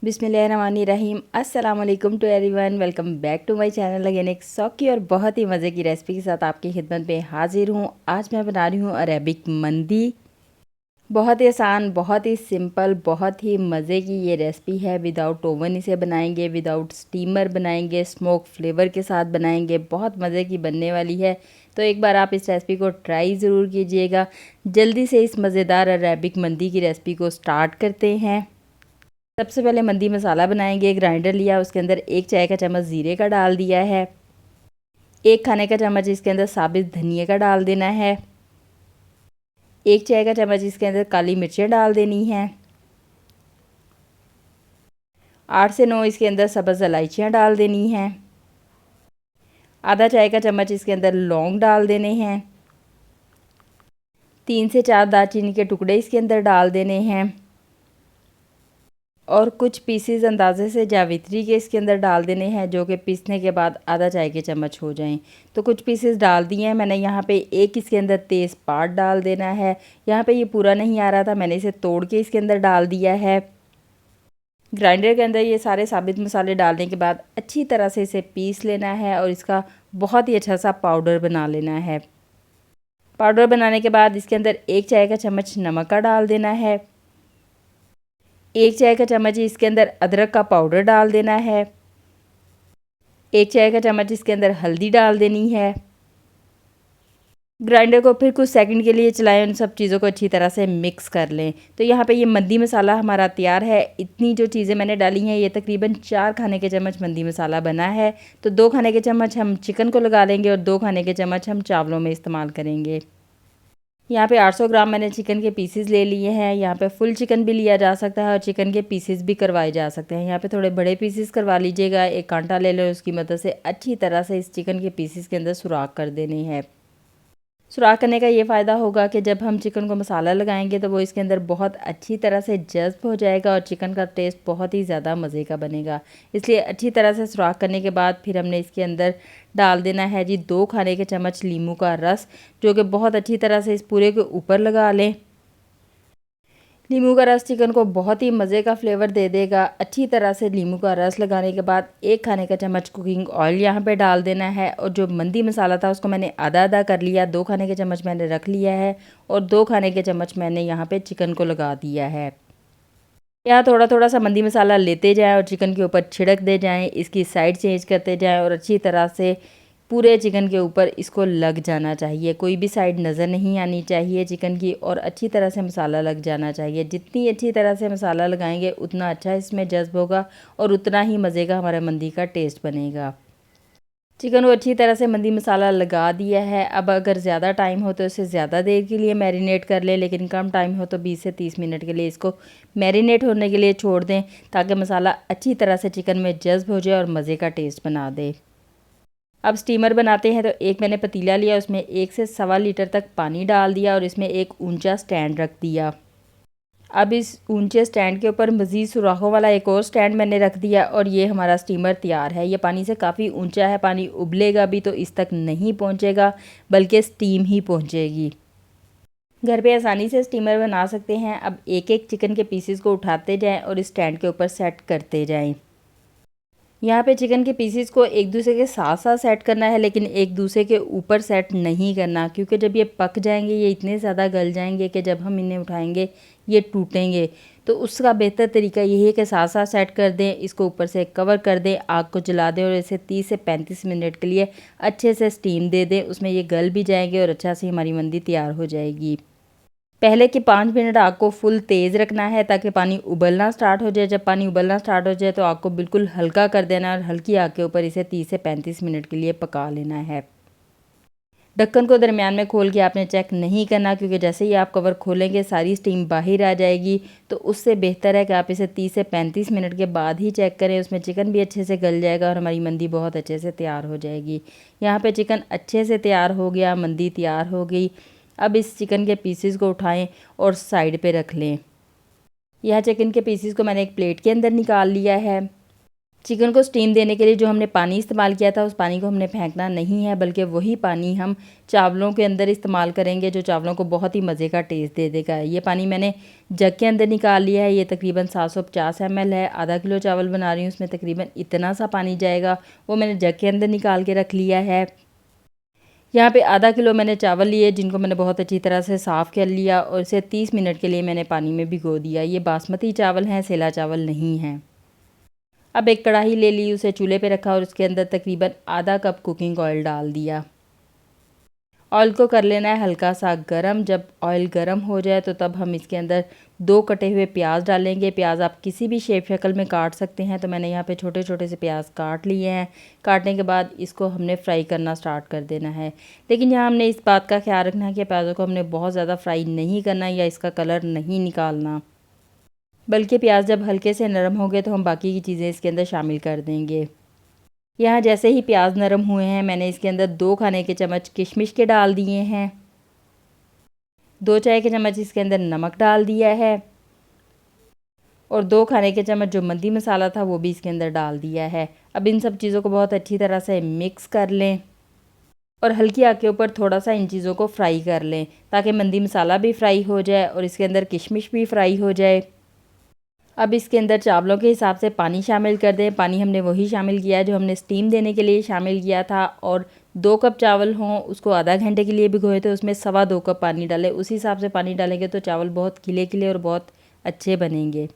बिस्मिल्लाहिर्रहमानिर्रहीम। अस्सलाम वालेकुम to everyone, welcome back to my channel. Again एक सौखी और बहुत ही मज़े की रेसिपी के साथ आपकी खिदमत में हाजिर हूँ। आज मैं बना रही हूँ अरेबिक मंदी। बहुत ही आसान, बहुत ही सिंपल, बहुत ही मज़े की ये रेसिपी है। विदाउट ओवन इसे बनाएंगे, विदाउट स्टीमर बनाएंगे, स्मोक फ्लेवर के साथ बनाएंगे। बहुत मज़े की बनने वाली है। तो एक बार आप इस रेसिपी को ट्राई ज़रूर कीजिएगा। जल्दी से इस मज़ेदार अरेबिक मंदी की रेसिपी को स्टार्ट करते हैं। सबसे पहले मंदी मसाला बनाएंगे। ग्राइंडर लिया, उसके अंदर 1 चाय का चम्मच ज़ीरे का डाल दिया है। 1 खाने का चम्मच इसके अंदर साबित धनिया का डाल देना है। 1 चाय का चम्मच इसके अंदर काली मिर्चें डाल देनी है। 8 से 9 इसके अंदर सब्ज़ इलायचियाँ डाल देनी हैं। आधा चाय का चम्मच इसके अंदर लौंग डाल देने हैं। 3 से 4 दालचीनी के टुकड़े इसके अंदर डाल देने हैं और कुछ पीसेस अंदाजे से जावित्री के इसके अंदर डाल देने हैं, जो कि पीसने के बाद आधा चाय के चम्मच हो जाएं। तो कुछ पीसेस डाल दिए हैं मैंने। यहाँ पे एक इसके अंदर तेज़पात डाल देना है। यहाँ पे ये पूरा नहीं आ रहा था, मैंने इसे तोड़ के इसके अंदर डाल दिया है। ग्राइंडर के अंदर ये सारे साबित मसाले डालने के बाद अच्छी तरह से इसे पीस लेना है और इसका बहुत ही अच्छा सा पाउडर बना लेना है। पाउडर बनाने के बाद इसके अंदर 1 चाय का चम्मच नमक का डाल देना है। 1 चाय का चम्मच इसके अंदर अदरक का पाउडर डाल देना है। 1 चाय का चम्मच इसके अंदर हल्दी डाल देनी है। ग्राइंडर को फिर कुछ सेकंड के लिए चलाएं, उन सब चीज़ों को अच्छी तरह से मिक्स कर लें। तो यहाँ पे ये मंदी मसाला हमारा तैयार है। इतनी जो चीज़ें मैंने डाली हैं, ये तकरीबन 4 खाने के चम्मच मंदी मसाला बना है। तो 2 खाने के चम्मच हम चिकन को लगा लेंगे और 2 खाने के चम्मच हम चावलों में इस्तेमाल करेंगे। यहाँ पे 800 ग्राम मैंने चिकन के पीसेस ले लिए हैं। यहाँ पे फुल चिकन भी लिया जा सकता है और चिकन के पीसेस भी करवाए जा सकते हैं। यहाँ पे थोड़े बड़े पीसेस करवा लीजिएगा। एक कांटा ले लो, उसकी मदद से अच्छी तरह से इस चिकन के पीसेस के अंदर सुराख कर देने हैं। सुराख करने का ये फ़ायदा होगा कि जब हम चिकन को मसाला लगाएंगे तो वो इसके अंदर बहुत अच्छी तरह से जज़्ब हो जाएगा और चिकन का टेस्ट बहुत ही ज़्यादा मज़े का बनेगा। इसलिए अच्छी तरह से सुराख करने के बाद फिर हमने इसके अंदर डाल देना है जी 2 खाने के चम्मच नींबू का रस, जो कि बहुत अच्छी तरह से इस पूरे के ऊपर लगा लें। नींबू का रस चिकन को बहुत ही मज़े का फ्लेवर दे देगा। अच्छी तरह से नींबू का रस लगाने के बाद 1 खाने का चम्मच कुकिंग ऑयल यहाँ पे डाल देना है और जो मंदी मसाला था उसको मैंने आधा आधा कर लिया। 2 खाने के चम्मच मैंने रख लिया है और 2 खाने के चम्मच मैंने यहाँ पे चिकन को लगा दिया है। यहाँ थोड़ा थोड़ा सा मंदी मसाला लेते जाएँ और चिकन के ऊपर छिड़क दे जाएँ, इसकी साइड चेंज करते जाएँ और अच्छी तरह से पूरे चिकन के ऊपर इसको लग जाना चाहिए। कोई भी साइड नज़र नहीं आनी चाहिए चिकन की और अच्छी तरह से मसाला लग जाना चाहिए। जितनी अच्छी तरह से मसाला लगाएंगे उतना अच्छा इसमें जज्ब होगा और उतना ही मज़े का हमारा मंदी का टेस्ट बनेगा। चिकन को अच्छी तरह से मंदी मसाला लगा दिया है। अब अगर ज़्यादा टाइम हो तो इसे ज़्यादा देर के लिए मैरिनेट कर लें, लेकिन कम टाइम हो तो 20 से 30 मिनट के लिए इसको मैरिनेट होने के लिए छोड़ दें, ताकि मसाला अच्छी तरह से चिकन में जज्ब हो जाए और मज़े का टेस्ट बना दे। अब स्टीमर बनाते हैं। तो एक मैंने पतीला लिया, उसमें 1 से सवा लीटर तक पानी डाल दिया और इसमें एक ऊंचा स्टैंड रख दिया। अब इस ऊंचे स्टैंड के ऊपर मज़ीद सुराखों वाला एक और स्टैंड मैंने रख दिया और ये हमारा स्टीमर तैयार है। ये पानी से काफ़ी ऊंचा है, पानी उबलेगा भी तो इस तक नहीं पहुंचेगा, बल्कि स्टीम ही पहुंचेगी। घर पे आसानी से स्टीमर बना सकते हैं। अब एक एक चिकन के पीसेस को उठाते जाएं और इस स्टैंड के ऊपर सेट करते जाएं। यहाँ पे चिकन के पीसेस को एक दूसरे के साथ साथ सेट करना है, लेकिन एक दूसरे के ऊपर सेट नहीं करना, क्योंकि जब ये पक जाएंगे ये इतने ज़्यादा गल जाएंगे कि जब हम इन्हें उठाएंगे ये टूटेंगे। तो उसका बेहतर तरीका यही है कि साथ साथ सेट कर दें, इसको ऊपर से कवर कर दें, आग को जला दें और इसे 30 से 35 मिनट के लिए अच्छे से स्टीम दे दें। उसमें ये गल भी जाएंगे और अच्छा से हमारी मंदी तैयार हो जाएगी। पहले के 5 मिनट आग को फुल तेज़ रखना है ताकि पानी उबलना स्टार्ट हो जाए। जब पानी उबलना स्टार्ट हो जाए तो आग को बिल्कुल हल्का कर देना और हल्की आग के ऊपर इसे 30 से 35 मिनट के लिए पका लेना है। ढक्कन को दरमियान में खोल के आपने चेक नहीं करना, क्योंकि जैसे ही आप कवर खोलेंगे सारी स्टीम बाहर आ जाएगी। तो उससे बेहतर है कि आप इसे 30 से 35 मिनट के बाद ही चेक करें। उसमें चिकन भी अच्छे से गल जाएगा और हमारी मंदी बहुत अच्छे से तैयार हो जाएगी। यहाँ पे चिकन अच्छे से तैयार हो गया, मंदी तैयार हो गई। अब इस चिकन के पीसेस को उठाएं और साइड पे रख लें। यह चिकन के पीसेस को मैंने एक प्लेट के अंदर निकाल लिया है। चिकन को स्टीम देने के लिए जो हमने पानी इस्तेमाल किया था उस पानी को हमने फेंकना नहीं है, बल्कि वही पानी हम चावलों के अंदर इस्तेमाल करेंगे, जो चावलों को बहुत ही मज़े का टेस्ट दे देगा। ये पानी मैंने जग के अंदर निकाल लिया है। ये तकरीबन 750 ml है। आधा किलो चावल बना रही हूँ, उसमें तकरीबन इतना सा पानी जाएगा, वो मैंने जग के अंदर निकाल के रख लिया है। यहाँ पे आधा किलो मैंने चावल लिए, जिनको मैंने बहुत अच्छी तरह से साफ़ कर लिया और इसे 30 मिनट के लिए मैंने पानी में भिगो दिया। ये बासमती चावल हैं, सेला चावल नहीं हैं। अब एक कढ़ाई ले ली, उसे चूल्हे पे रखा और उसके अंदर तकरीबन आधा कप कुकिंग ऑयल डाल दिया। ऑयल को कर लेना है हल्का सा गरम। जब ऑयल गरम हो जाए तो तब हम इसके अंदर 2 कटे हुए प्याज डालेंगे। प्याज आप किसी भी शेप शक्ल में काट सकते हैं, तो मैंने यहाँ पे छोटे छोटे से प्याज काट लिए हैं। काटने के बाद इसको हमने फ्राई करना स्टार्ट कर देना है। लेकिन यहाँ हमने इस बात का ख्याल रखना है कि प्याज़ों को हमने बहुत ज़्यादा फ्राई नहीं करना या इसका कलर नहीं निकालना, बल्कि प्याज जब हल्के से नरम हो गए तो हम बाकी की चीज़ें इसके अंदर शामिल कर देंगे। यहाँ जैसे ही प्याज नरम हुए हैं, मैंने इसके अंदर 2 खाने के चम्मच किशमिश के डाल दिए हैं। 2 चाय के चम्मच इसके अंदर नमक डाल दिया है और 2 खाने के चम्मच जो मद्दी मसाला था वो भी इसके अंदर डाल दिया है। अब इन सब चीज़ों को बहुत अच्छी तरह से मिक्स कर लें और हल्की आग के ऊपर थोड़ा सा इन चीज़ों को फ्राई कर लें, ताकि मद्दी मसाला भी फ्राई हो जाए और इसके अंदर किशमिश भी फ्राई हो जाए। अब इसके अंदर चावलों के हिसाब से पानी शामिल कर दें। पानी हमने वही शामिल किया है जो हमने स्टीम देने के लिए शामिल किया था, और 2 कप चावल हों उसको आधा घंटे के लिए भिगोए थे, उसमें 2.25 कप पानी डालें। उसी हिसाब से पानी डालेंगे तो चावल बहुत खिले खिले और बहुत अच्छे बनेंगे।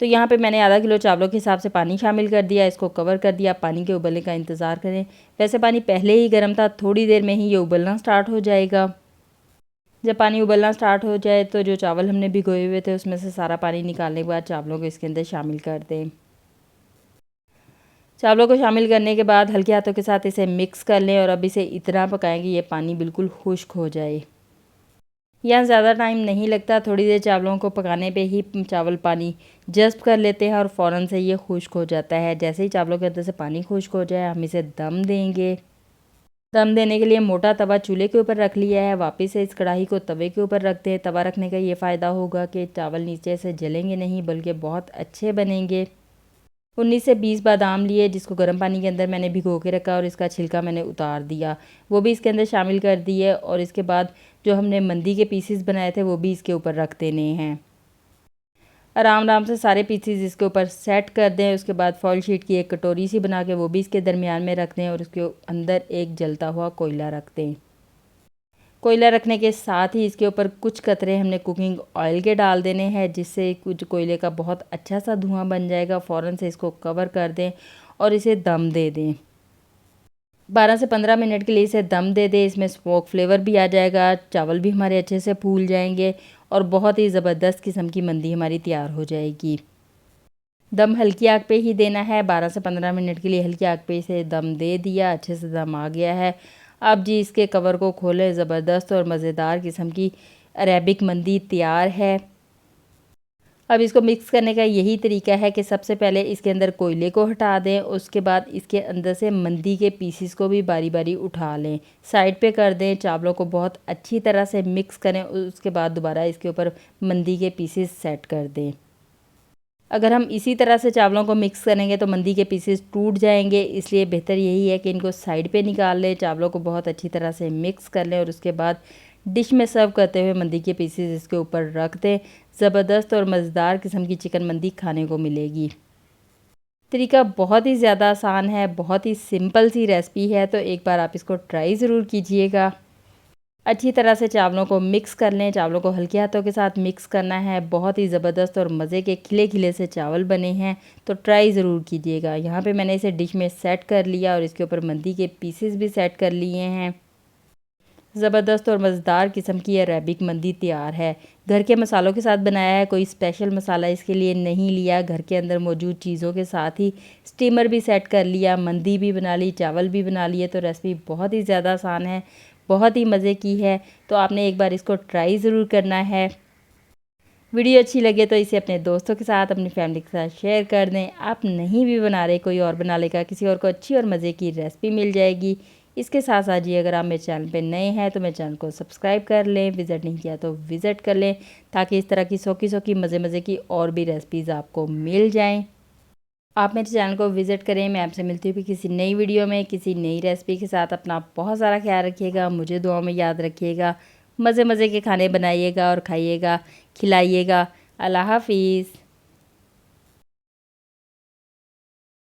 तो यहाँ पे मैंने आधा किलो चावलों के हिसाब से पानी शामिल कर दिया, इसको कवर कर दिया। पानी के उबलने का इंतज़ार करें। वैसे पानी पहले ही गर्म था, थोड़ी देर में ही ये उबलना स्टार्ट हो जाएगा। जब पानी उबलना स्टार्ट हो जाए तो जो चावल हमने भिगोए हुए थे उसमें से सारा पानी निकालने के बाद चावलों को इसके अंदर शामिल कर दें। चावलों को शामिल करने के बाद हल्के हाथों के साथ इसे मिक्स कर लें और अब इसे इतना पकाएं कि ये पानी बिल्कुल खुश्क हो जाए। यहाँ ज़्यादा टाइम नहीं लगता, थोड़ी देर चावलों को पकाने पे ही चावल पानी जज़्ब कर लेते हैं और फ़ौरन से ये खुश्क हो जाता है। जैसे ही चावलों के अंदर से पानी खुश्क हो जाए हम इसे दम देंगे। दम देने के लिए मोटा तवा चूल्हे के ऊपर रख लिया है। वापस से इस कढ़ाई को तवे के ऊपर रखते हैं। तवा रखने का ये फ़ायदा होगा कि चावल नीचे से जलेंगे नहीं, बल्कि बहुत अच्छे बनेंगे। 19 से 20 बादाम लिए, जिसको गर्म पानी के अंदर मैंने भिगो के रखा और इसका छिलका मैंने उतार दिया, वो भी इसके अंदर शामिल कर दिए। और इसके बाद जो हमने मंदी के पीसीस बनाए थे वो भी इसके ऊपर रख देने हैं। आराम आराम से सारे पीसीस इसके ऊपर सेट कर दें। उसके बाद फॉइल शीट की एक कटोरी सी बना के वो भी इसके दरमियान में रख दें और उसके अंदर एक जलता हुआ कोयला रख दें। कोयला रखने के साथ ही इसके ऊपर कुछ कतरे हमने कुकिंग ऑयल के डाल देने हैं, जिससे कुछ कोयले का बहुत अच्छा सा धुआं बन जाएगा। फ़ौरन से इसको कवर कर दें और इसे दम दे दें। 12 से 15 मिनट के लिए इसे दम दे दें। इसमें स्मोक फ्लेवर भी आ जाएगा, चावल भी हमारे अच्छे से फूल जाएंगे और बहुत ही ज़बरदस्त किस्म की मंदी हमारी तैयार हो जाएगी। दम हल्की आग पे ही देना है। 12 से 15 मिनट के लिए हल्की आग पे इसे दम दे दिया, अच्छे से दम आ गया है। अब जी इसके कवर को खोलें। ज़बरदस्त और मज़ेदार किस्म की अरेबिक मंदी तैयार है। अब इसको मिक्स करने का यही तरीका है कि सबसे पहले इसके अंदर कोयले को हटा दें, उसके बाद इसके अंदर से मंदी के पीसीस को भी बारी बारी उठा लें, साइड पे कर दें। चावलों को बहुत अच्छी तरह से मिक्स करें, उसके बाद दोबारा इसके ऊपर मंदी के पीसीस सेट कर दें। अगर हम इसी तरह से चावलों को मिक्स करेंगे तो मंदी के पीसेस टूट जाएंगे, इसलिए बेहतर यही है कि इनको साइड पे निकाल लें। चावलों को बहुत अच्छी तरह से मिक्स कर लें और उसके बाद डिश में सर्व करते हुए मंदी के पीसेस इसके ऊपर रख दें। ज़बरदस्त और मज़ेदार किस्म की चिकन मंदी खाने को मिलेगी। तरीका बहुत ही ज़्यादा आसान है, बहुत ही सिंपल सी रेसिपी है, तो एक बार आप इसको ट्राई ज़रूर कीजिएगा। अच्छी तरह से चावलों को मिक्स कर लें। चावलों को हल्के हाथों के साथ मिक्स करना है। बहुत ही ज़बरदस्त और मज़े के खिले खिले से चावल बने हैं, तो ट्राई ज़रूर कीजिएगा। यहाँ पे मैंने इसे डिश में सेट कर लिया और इसके ऊपर मंदी के पीसेस भी सेट कर लिए हैं। ज़बरदस्त और मज़ेदार किस्म की अरेबिक मंदी तैयार है। घर के मसालों के साथ बनाया है, कोई स्पेशल मसाला इसके लिए नहीं लिया। घर के अंदर मौजूद चीज़ों के साथ ही स्टीमर भी सेट कर लिया, मंदी भी बना ली, चावल भी बना लिए। तो रेसिपी बहुत ही ज़्यादा आसान है, बहुत ही मज़े की है, तो आपने एक बार इसको ट्राई ज़रूर करना है। वीडियो अच्छी लगे तो इसे अपने दोस्तों के साथ, अपनी फैमिली के साथ शेयर कर दें। आप नहीं भी बना रहे, कोई और बना लेगा, किसी और को अच्छी और मज़े की रेसिपी मिल जाएगी। इसके साथ साथ जी अगर आप मेरे चैनल पे नए हैं तो मेरे चैनल को सब्सक्राइब कर लें, विज़िट नहीं किया तो विज़िट कर लें, ताकि इस तरह की सौखी सौखी मज़े मज़े की और भी रेसिपीज़ आपको मिल जाएँ। आप मेरे चैनल को विज़िट करें। मैं आपसे मिलती हूँ किसी नई वीडियो में किसी नई रेसिपी के साथ। अपना बहुत सारा ख्याल रखिएगा, मुझे दुआ में याद रखिएगा। मज़े मज़े के खाने बनाइएगा और खाइएगा, खिलाइएगा। अल्लाह हाफ़िज़।